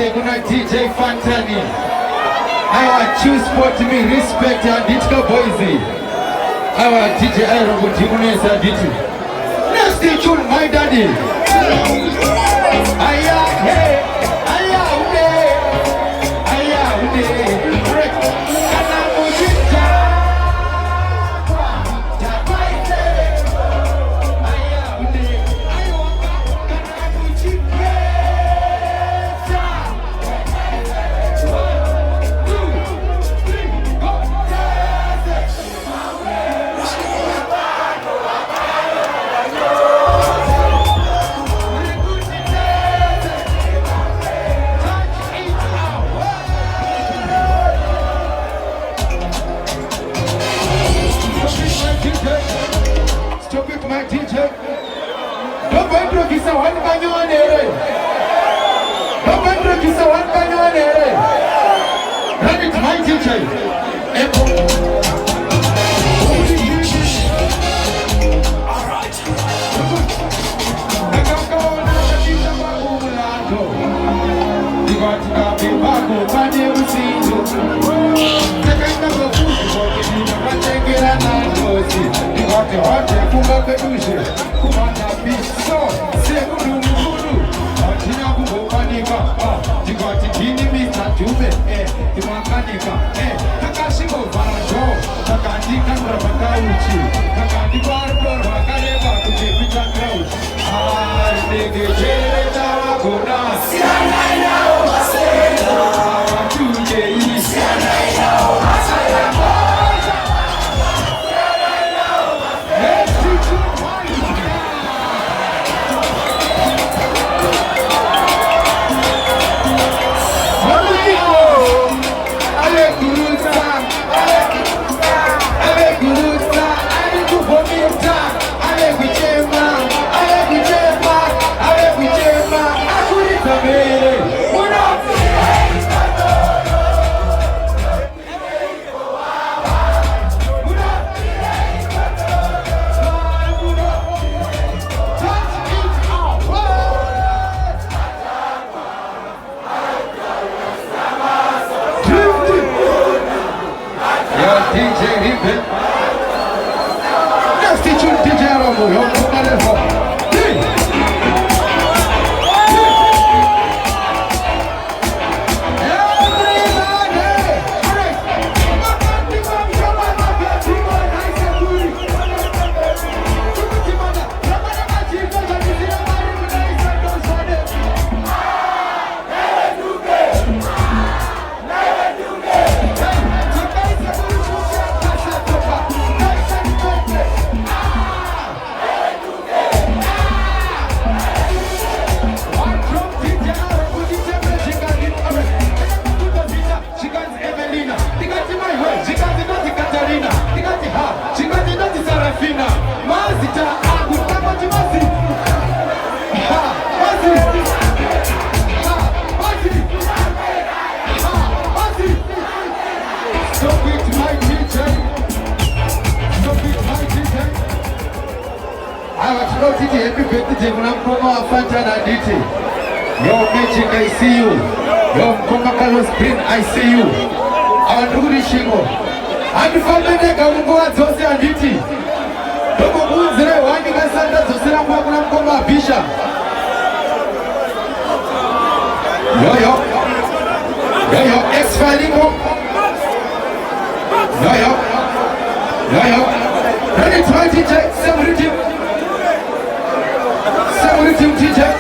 paBirthday kuna DJ Fantan. Our choose sport me respect and ditka boys. Our DJ Iron Timunesa Diti. Next tune my daddy. Aya hey, aya ude, aya ude. Kana mujita, tabaite. Aya ude, ayo kana mujita. Stop it, my teacher. Don't wait to kiss a one can you on air. Don't wait to kiss a one can you on air. Run it, my teacher. Alright. I can go on and see the Babu. You got to be Babu, but you will see you. Take a number of take it and you got to watch it, Kuma Pedusha, Kumana Piso, Sekuru Muru, Tinabu Panika, you got to give me Tatume, the Makanika, Takashimo Barajo, Takandika Rabakauchi, Takandi Barber, Makareva, to the Pita Crowd. I think it's a Gona, Siana, Masela, Tuesday, Siana, Masala. Happy birthday, Fantan and DT. Yo, Magic, I see you. Yo, Coca-Cola Spring, I see you. Our Ndunge Shingo. And family, Kamungo and Zose and DT. Dogo Bunzre, Wani Gasanda, Zosera Mwakuna Mkoma, Bisha. Yo, ex-Falingo. Yo. Ready to my teacher, some rhythm. Some rhythm, teacher.